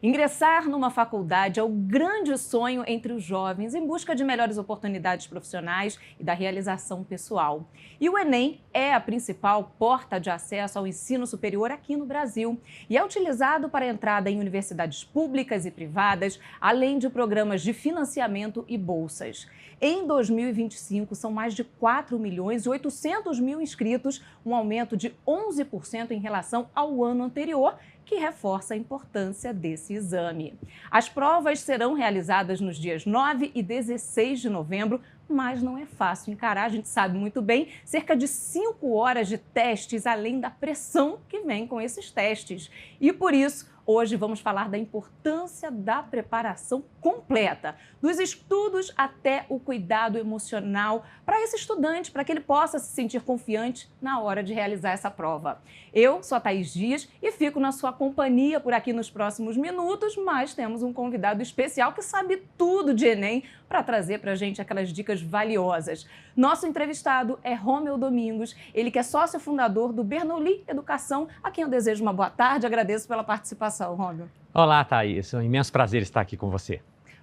Ingressar numa faculdade é o grande sonho entre os jovens em busca de melhores oportunidades profissionais e da realização pessoal. E o Enem é a principal porta de acesso ao ensino superior aqui no Brasil e é utilizado para a entrada em universidades públicas e privadas, além de programas de financiamento e bolsas. Em 2025, são mais de 4.800.000 inscritos, um aumento de 11% em relação ao ano anterior, que reforça a importância desse exame. As provas serão realizadas nos dias 9 e 16 de novembro, mas não é fácil encarar, a gente sabe muito bem, cerca de 5 horas de testes, além da pressão que vem com esses testes. E por isso, hoje vamos falar da importância da preparação completa, dos estudos até o cuidado emocional para esse estudante, para que ele possa se sentir confiante na hora de realizar essa prova. Eu sou a Thaís Dias e fico na sua companhia por aqui nos próximos minutos, mas temos um convidado especial que sabe tudo de Enem para trazer para a gente aquelas dicas valiosas. Nosso entrevistado é Rômulo Domingos, ele que é sócio fundador do Bernoulli Educação, a quem eu desejo uma boa tarde e agradeço pela participação, Rômulo. Olá, Thaís. É um imenso prazer estar aqui com você.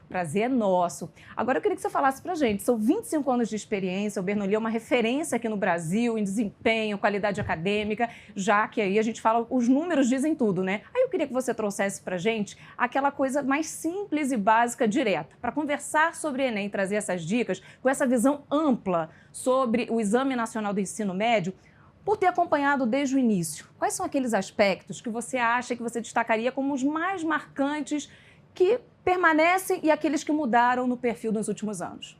Prazer é nosso. Agora eu queria que você falasse pra gente, são 25 anos de experiência, o Bernoulli é uma referência aqui no Brasil em desempenho, qualidade acadêmica, já que aí a gente fala, os números dizem tudo, né? Aí eu queria que você trouxesse pra gente aquela coisa mais simples e básica, direta, para conversar sobre Enem, trazer essas dicas com essa visão ampla sobre o Exame Nacional do Ensino Médio, por ter acompanhado desde o início. Quais são aqueles aspectos que você acha que você destacaria como os mais marcantes que permanecem e aqueles que mudaram no perfil nos últimos anos?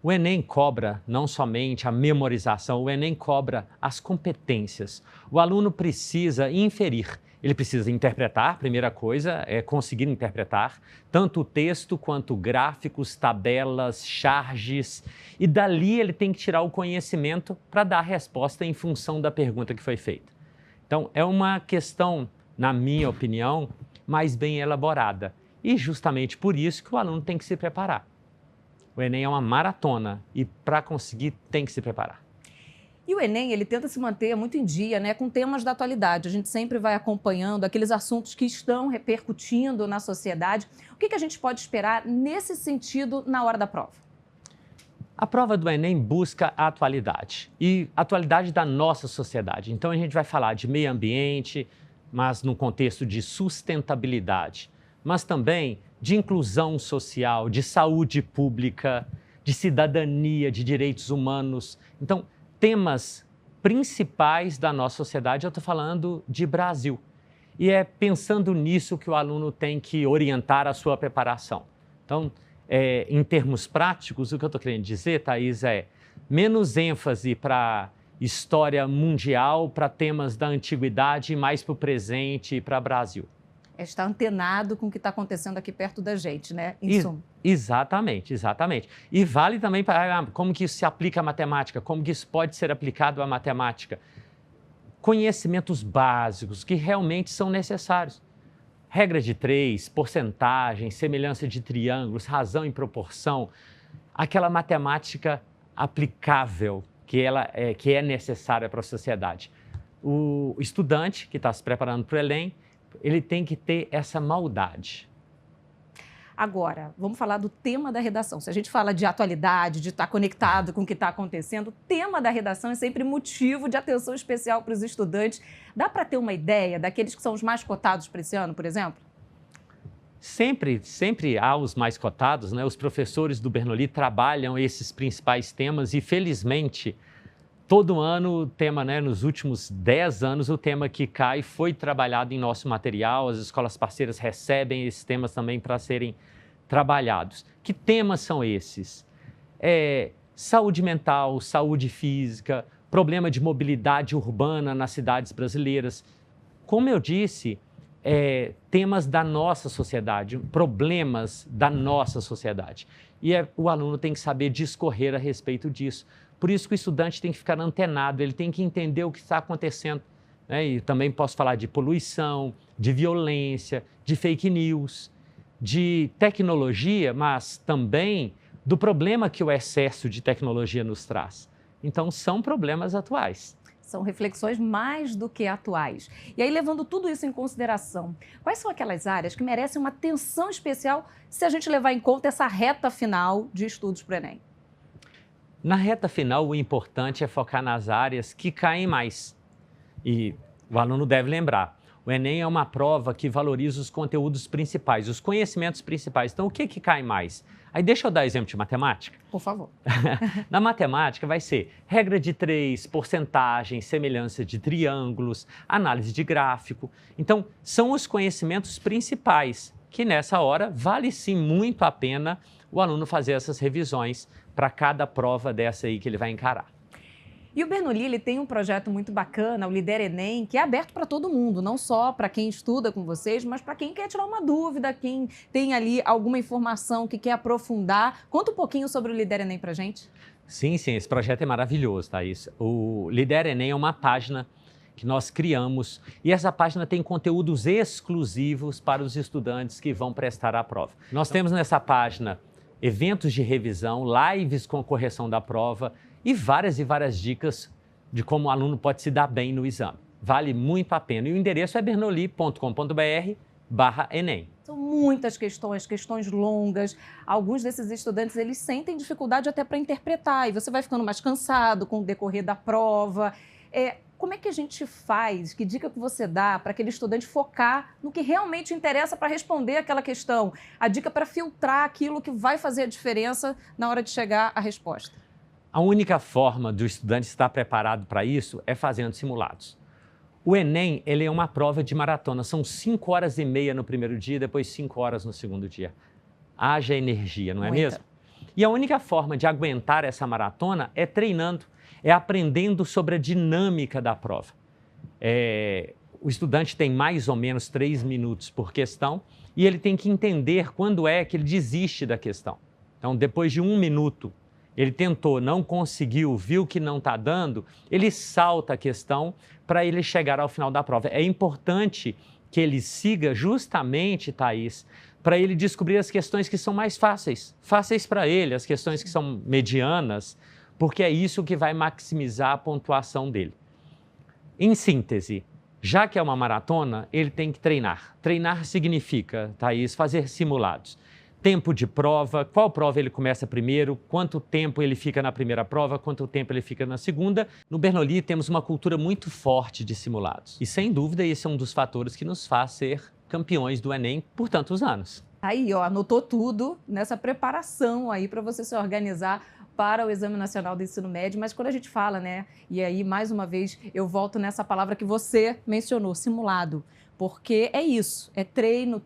O Enem cobra não somente a memorização, o Enem cobra as competências. O aluno precisa inferir, ele precisa interpretar, primeira coisa, é conseguir interpretar, tanto o texto quanto gráficos, tabelas, charges, e dali ele tem que tirar o conhecimento para dar a resposta em função da pergunta que foi feita. Então, é uma questão, na minha opinião, mais bem elaborada. E justamente por isso que o aluno tem que se preparar. O Enem é uma maratona e para conseguir tem que se preparar. E o Enem, ele tenta se manter muito em dia, né, com temas da atualidade. A gente sempre vai acompanhando aqueles assuntos que estão repercutindo na sociedade. O que a gente pode esperar nesse sentido na hora da prova? A prova do Enem busca a atualidade e a atualidade da nossa sociedade. Então a gente vai falar de meio ambiente, mas no contexto de sustentabilidade, mas também de inclusão social, de saúde pública, de cidadania, de direitos humanos. Então, temas principais da nossa sociedade, eu estou falando de Brasil. E é pensando nisso que o aluno tem que orientar a sua preparação. Então, em termos práticos, o que eu estou querendo dizer, Thaís, é menos ênfase para história mundial, para temas da antiguidade, mais para o presente e para o Brasil. Está antenado com o que está acontecendo aqui perto da gente, né? Em suma. Exatamente, exatamente. E vale também para como que isso se aplica à matemática, como que isso pode ser aplicado à matemática. Conhecimentos básicos que realmente são necessários. Regra de 3, porcentagem, semelhança de triângulos, razão e proporção. Aquela matemática aplicável que é necessária para a sociedade. O estudante que está se preparando para o Enem, ele tem que ter essa maldade. Agora, vamos falar do tema da redação. Se a gente fala de atualidade, de estar conectado com o que está acontecendo, o tema da redação é sempre motivo de atenção especial para os estudantes. Dá para ter uma ideia daqueles que são os mais cotados para esse ano, por exemplo? Sempre há os mais cotados, né? Os professores do Bernoulli trabalham esses principais temas e, felizmente, todo ano o tema, né, nos últimos 10 anos, o tema que cai foi trabalhado em nosso material, as escolas parceiras recebem esses temas também para serem trabalhados. Que temas são esses? Saúde mental, saúde física, problema de mobilidade urbana nas cidades brasileiras. Como eu disse, temas da nossa sociedade, problemas da nossa sociedade. E o aluno tem que saber discorrer a respeito disso. Por isso que o estudante tem que ficar antenado, ele tem que entender o que está acontecendo. Né? E também posso falar de poluição, de violência, de fake news, de tecnologia, mas também do problema que o excesso de tecnologia nos traz. Então, são problemas atuais. São reflexões mais do que atuais. E aí, levando tudo isso em consideração, quais são aquelas áreas que merecem uma atenção especial se a gente levar em conta essa reta final de estudos para o Enem? Na reta final, o importante é focar nas áreas que caem mais. E o aluno deve lembrar, o Enem é uma prova que valoriza os conteúdos principais, os conhecimentos principais. Então, o que cai mais? Aí deixa eu dar exemplo de matemática. Por favor. Na matemática vai ser regra de 3, porcentagem, semelhança de triângulos, análise de gráfico. Então, são os conhecimentos principais que nessa hora vale sim muito a pena o aluno fazer essas revisões para cada prova dessa aí que ele vai encarar. E o Bernoulli, ele tem um projeto muito bacana, o Lidera Enem, que é aberto para todo mundo, não só para quem estuda com vocês, mas para quem quer tirar uma dúvida, quem tem ali alguma informação que quer aprofundar. Conta um pouquinho sobre o Lidera Enem para a gente. Sim, esse projeto é maravilhoso, Thaís. O Lidera Enem é uma página que nós criamos e essa página tem conteúdos exclusivos para os estudantes que vão prestar a prova. Nós temos nessa página eventos de revisão, lives com correção da prova e várias dicas de como o aluno pode se dar bem no exame. Vale muito a pena. E o endereço é bernoulli.com.br/Enem. São muitas questões longas. Alguns desses estudantes, eles sentem dificuldade até para interpretar e você vai ficando mais cansado com o decorrer da prova. Como é que a gente faz? Que dica que você dá para aquele estudante focar no que realmente interessa para responder aquela questão? A dica para filtrar aquilo que vai fazer a diferença na hora de chegar à resposta. A única forma do estudante estar preparado para isso é fazendo simulados. O Enem, ele é uma prova de maratona, são 5 horas e meia no primeiro dia, depois 5 horas no segundo dia. Haja energia, não é mesmo? E a única forma de aguentar essa maratona é treinando, é aprendendo sobre a dinâmica da prova. O estudante tem mais ou menos 3 minutos por questão e ele tem que entender quando é que ele desiste da questão. Então, depois de 1 minuto, ele tentou, não conseguiu, viu que não está dando, ele salta a questão para ele chegar ao final da prova. É importante que ele siga justamente, Thaís, para ele descobrir as questões que são mais fáceis para ele, as questões que são medianas, porque é isso que vai maximizar a pontuação dele. Em síntese, já que é uma maratona, ele tem que treinar. Treinar significa, Thaís, fazer simulados. Tempo de prova, qual prova ele começa primeiro, quanto tempo ele fica na primeira prova, quanto tempo ele fica na segunda. No Bernoulli temos uma cultura muito forte de simulados. E sem dúvida esse é um dos fatores que nos faz ser campeões do Enem por tantos anos. Aí, anotou tudo nessa preparação aí para você se organizar para o Exame Nacional do Ensino Médio, mas quando a gente fala, né, e aí mais uma vez eu volto nessa palavra que você mencionou, simulado, porque é isso, é treino,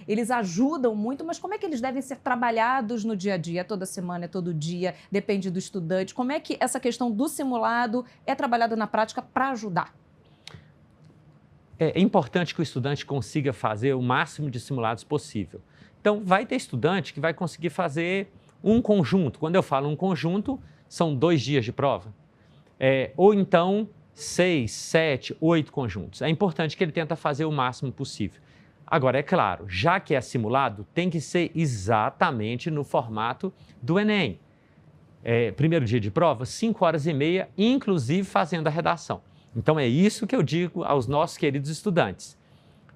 eles ajudam muito, mas como é que eles devem ser trabalhados no dia a dia? É toda semana, é todo dia, depende do estudante, como é que essa questão do simulado é trabalhada na prática para ajudar? É importante que o estudante consiga fazer o máximo de simulados possível. Então, vai ter estudante que vai conseguir fazer um conjunto. Quando eu falo um conjunto, são 2 dias de prova. Ou então, 6, 7, 8 conjuntos. É importante que ele tente fazer o máximo possível. Agora, é claro, já que é simulado, tem que ser exatamente no formato do Enem. Primeiro dia de prova, 5 horas e meia, inclusive fazendo a redação. Então, é isso que eu digo aos nossos queridos estudantes.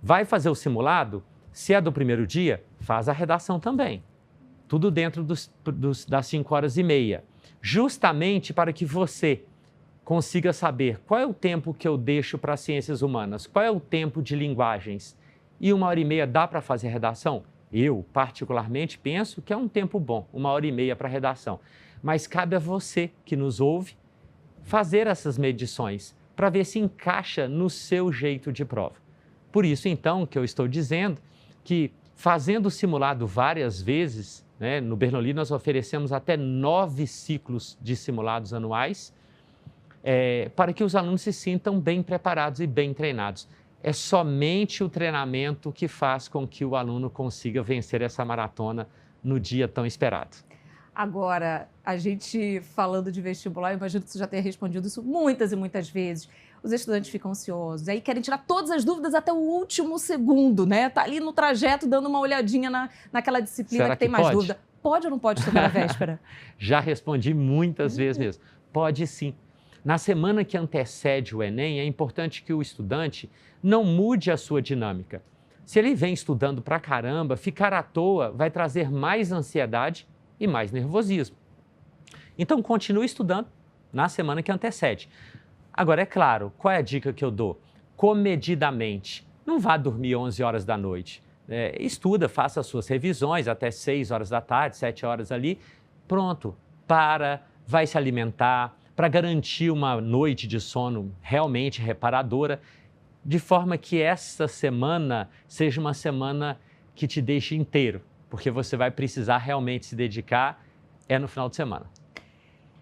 Vai fazer o simulado? Se é do primeiro dia, faz a redação também. Tudo dentro das 5 horas e meia. Justamente para que você consiga saber qual é o tempo que eu deixo para as ciências humanas, qual é o tempo de linguagens. E 1 hora e meia dá para fazer a redação? Eu, particularmente, penso que é um tempo bom, 1 hora e meia para a redação. Mas cabe a você que nos ouve fazer essas medições para ver se encaixa no seu jeito de prova. Por isso, então, que eu estou dizendo que fazendo o simulado várias vezes, né, no Bernoulli nós oferecemos até 9 ciclos de simulados anuais, para que os alunos se sintam bem preparados e bem treinados. É somente o treinamento que faz com que o aluno consiga vencer essa maratona no dia tão esperado. Agora, a gente falando de vestibular, eu imagino que você já tenha respondido isso muitas e muitas vezes. Os estudantes ficam ansiosos, aí querem tirar todas as dúvidas até o último segundo, né? Tá ali no trajeto dando uma olhadinha naquela disciplina. Será que tem que mais pode? dúvida. Pode ou não pode estudar na véspera? Já respondi muitas vezes mesmo. Pode sim. Na semana que antecede o Enem, é importante que o estudante não mude a sua dinâmica. Se ele vem estudando pra caramba, ficar à toa vai trazer mais ansiedade e mais nervosismo. Então, continue estudando na semana que antecede. Agora, é claro, qual é a dica que eu dou? Comedidamente. Não vá dormir 11 horas da noite. Estuda, faça as suas revisões até 6 horas da tarde, 7 horas ali. Pronto, vai se alimentar para garantir uma noite de sono realmente reparadora, de forma que essa semana seja uma semana que te deixe inteiro, porque você vai precisar realmente se dedicar no final de semana.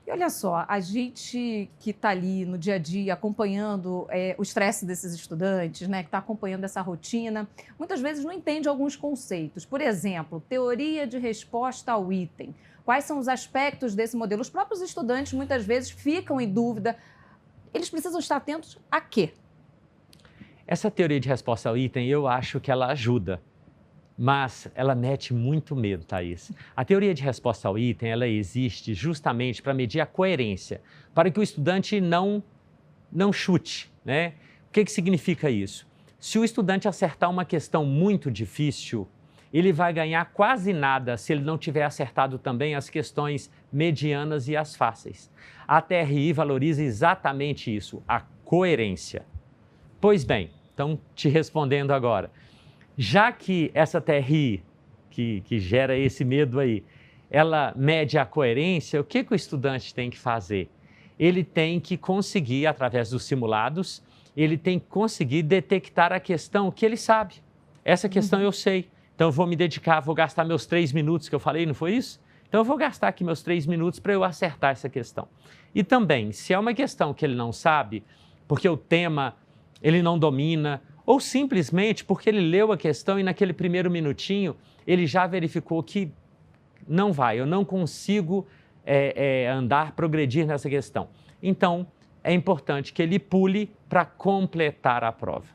E olha só, a gente que está ali no dia a dia acompanhando o estresse desses estudantes, né, que está acompanhando essa rotina, muitas vezes não entende alguns conceitos. Por exemplo, teoria de resposta ao item. Quais são os aspectos desse modelo? Os próprios estudantes muitas vezes ficam em dúvida. Eles precisam estar atentos a quê? Essa teoria de resposta ao item, eu acho que ela ajuda, mas ela mete muito medo, Thaís. A teoria de resposta ao item, ela existe justamente para medir a coerência, para que o estudante não chute, né? O que significa isso? Se o estudante acertar uma questão muito difícil, ele vai ganhar quase nada se ele não tiver acertado também as questões medianas e as fáceis. A TRI valoriza exatamente isso, a coerência. Pois bem, então te respondendo agora, já que essa TRI, que gera esse medo aí, ela mede a coerência, o que o estudante tem que fazer? Ele tem que conseguir, através dos simulados, ele tem que conseguir detectar a questão que ele sabe. Essa questão eu sei, então eu vou me dedicar, vou gastar meus 3 minutos que eu falei, não foi isso? Então eu vou gastar aqui meus 3 minutos para eu acertar essa questão. E também, se é uma questão que ele não sabe, porque o tema ele não domina, ou simplesmente porque ele leu a questão e naquele primeiro minutinho ele já verificou que não vai, eu não consigo progredir nessa questão. Então, é importante que ele pule para completar a prova.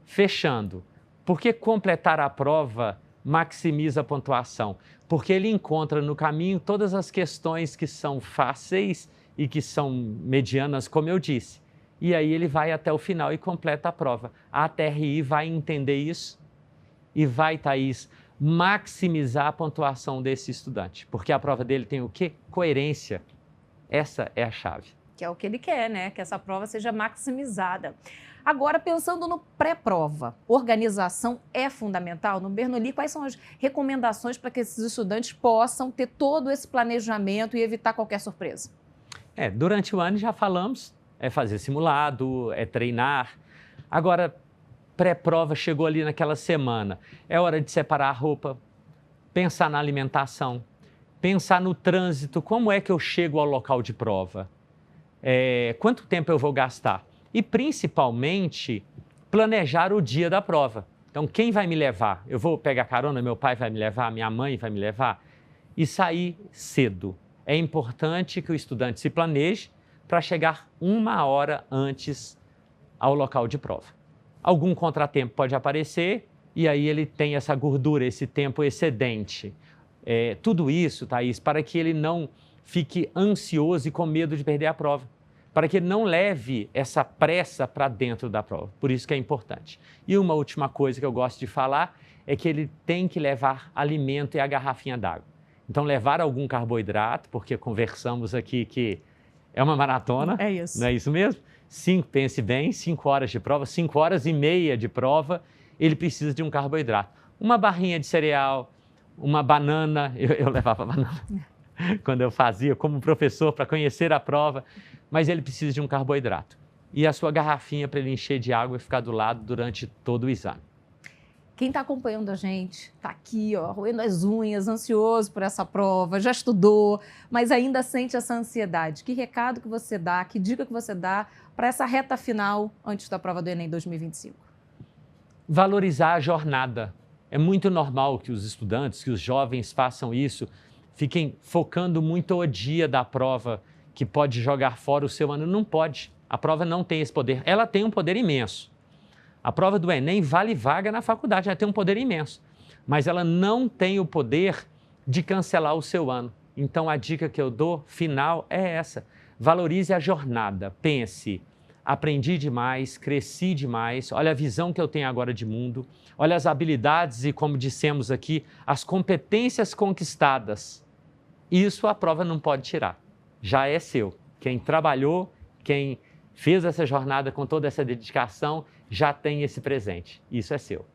Fechando, por que completar a prova maximiza a pontuação? Porque ele encontra no caminho todas as questões que são fáceis e que são medianas, como eu disse. E aí ele vai até o final e completa a prova. A TRI vai entender isso e vai, Thaís, maximizar a pontuação desse estudante. Porque a prova dele tem o quê? Coerência. Essa é a chave. Que é o que ele quer, né? Que essa prova seja maximizada. Agora, pensando no pré-prova, organização é fundamental. No Bernoulli, quais são as recomendações para que esses estudantes possam ter todo esse planejamento e evitar qualquer surpresa? Durante o ano já falamos, fazer simulado, treinar. Agora, pré-prova chegou ali naquela semana, é hora de separar a roupa, pensar na alimentação, pensar no trânsito, como é que eu chego ao local de prova, quanto tempo eu vou gastar e, principalmente, planejar o dia da prova. Então, quem vai me levar? Eu vou pegar carona, meu pai vai me levar, minha mãe vai me levar? E sair cedo. É importante que o estudante se planeje para chegar 1 hora antes ao local de prova. Algum contratempo pode aparecer e aí ele tem essa gordura, esse tempo excedente. Tudo isso, Thaís, para que ele não fique ansioso e com medo de perder a prova, para que ele não leve essa pressa para dentro da prova. Por isso que é importante. E uma última coisa que eu gosto de falar é que ele tem que levar alimento e a garrafinha d'água. Então, levar algum carboidrato, porque conversamos aqui que é uma maratona. É isso. Não é isso mesmo? Pense bem, 5 horas de prova, 5 horas e meia de prova, ele precisa de um carboidrato. Uma barrinha de cereal, uma banana, eu levava banana quando eu fazia como professor para conhecer a prova, mas ele precisa de um carboidrato. E a sua garrafinha para ele encher de água e ficar do lado durante todo o exame. Quem está acompanhando a gente está aqui, roendo as unhas, ansioso por essa prova, já estudou, mas ainda sente essa ansiedade. Que recado que você dá, que dica que você dá para essa reta final antes da prova do Enem 2025? Valorizar a jornada. É muito normal que os estudantes, que os jovens façam isso, fiquem focando muito o dia da prova, que pode jogar fora o seu ano. Não pode. A prova não tem esse poder. Ela tem um poder imenso. A prova do Enem vale vaga na faculdade, ela tem um poder imenso, mas ela não tem o poder de cancelar o seu ano. Então, a dica que eu dou final é essa: valorize a jornada, pense, aprendi demais, cresci demais, olha a visão que eu tenho agora de mundo, olha as habilidades e, como dissemos aqui, as competências conquistadas. Isso a prova não pode tirar, já é seu. Quem trabalhou, quem fez essa jornada com toda essa dedicação, já tem esse presente, isso é seu.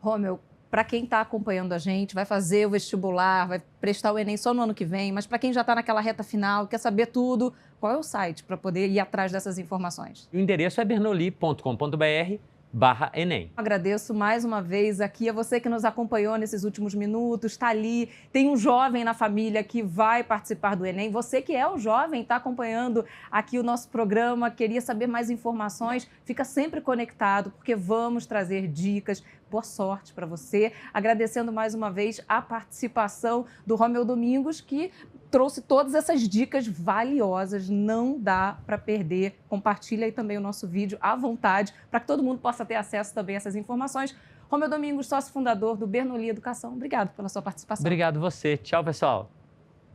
Rômulo, para quem está acompanhando a gente, vai fazer o vestibular, vai prestar o Enem só no ano que vem, mas para quem já está naquela reta final, quer saber tudo, qual é o site para poder ir atrás dessas informações? O endereço é bernoulli.com.br/Enem. Agradeço mais uma vez aqui a você que nos acompanhou nesses últimos minutos, está ali, tem um jovem na família que vai participar do Enem, você que é o jovem, está acompanhando aqui o nosso programa, queria saber mais informações, fica sempre conectado, porque vamos trazer dicas. Boa sorte para você. Agradecendo mais uma vez a participação do Rômulo Domingos, que trouxe todas essas dicas valiosas. Não dá para perder. Compartilha aí também o nosso vídeo à vontade, para que todo mundo possa ter acesso também a essas informações. Rômulo Domingos, sócio fundador do Bernoulli Educação. Obrigado pela sua participação. Obrigado você. Tchau, pessoal.